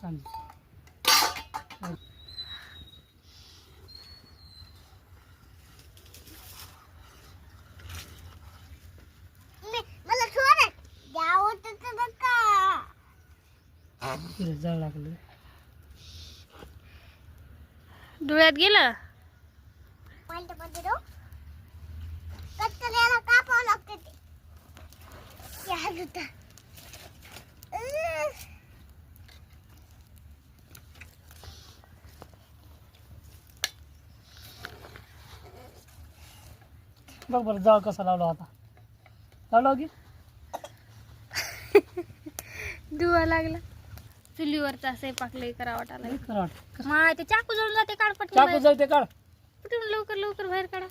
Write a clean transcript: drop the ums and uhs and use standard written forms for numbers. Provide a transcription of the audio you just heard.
सांग. मला थोडं द्यावं तर का तिला जळ लागलं. डोळ्यात गेलं. मध्ये दो कटकऱ्याला कापावं लागते ते या होता. बघ बरं जळ कसा लावला होता. लावला की दुवा लागला. चुलीवरचा स्वयंपाक लय करा वाटायला. करा वाटतं. माय ते चाकू जळून जाते. काढ चाकू पटकन जळते काढ. लवकर लवकर बाहेर काढा.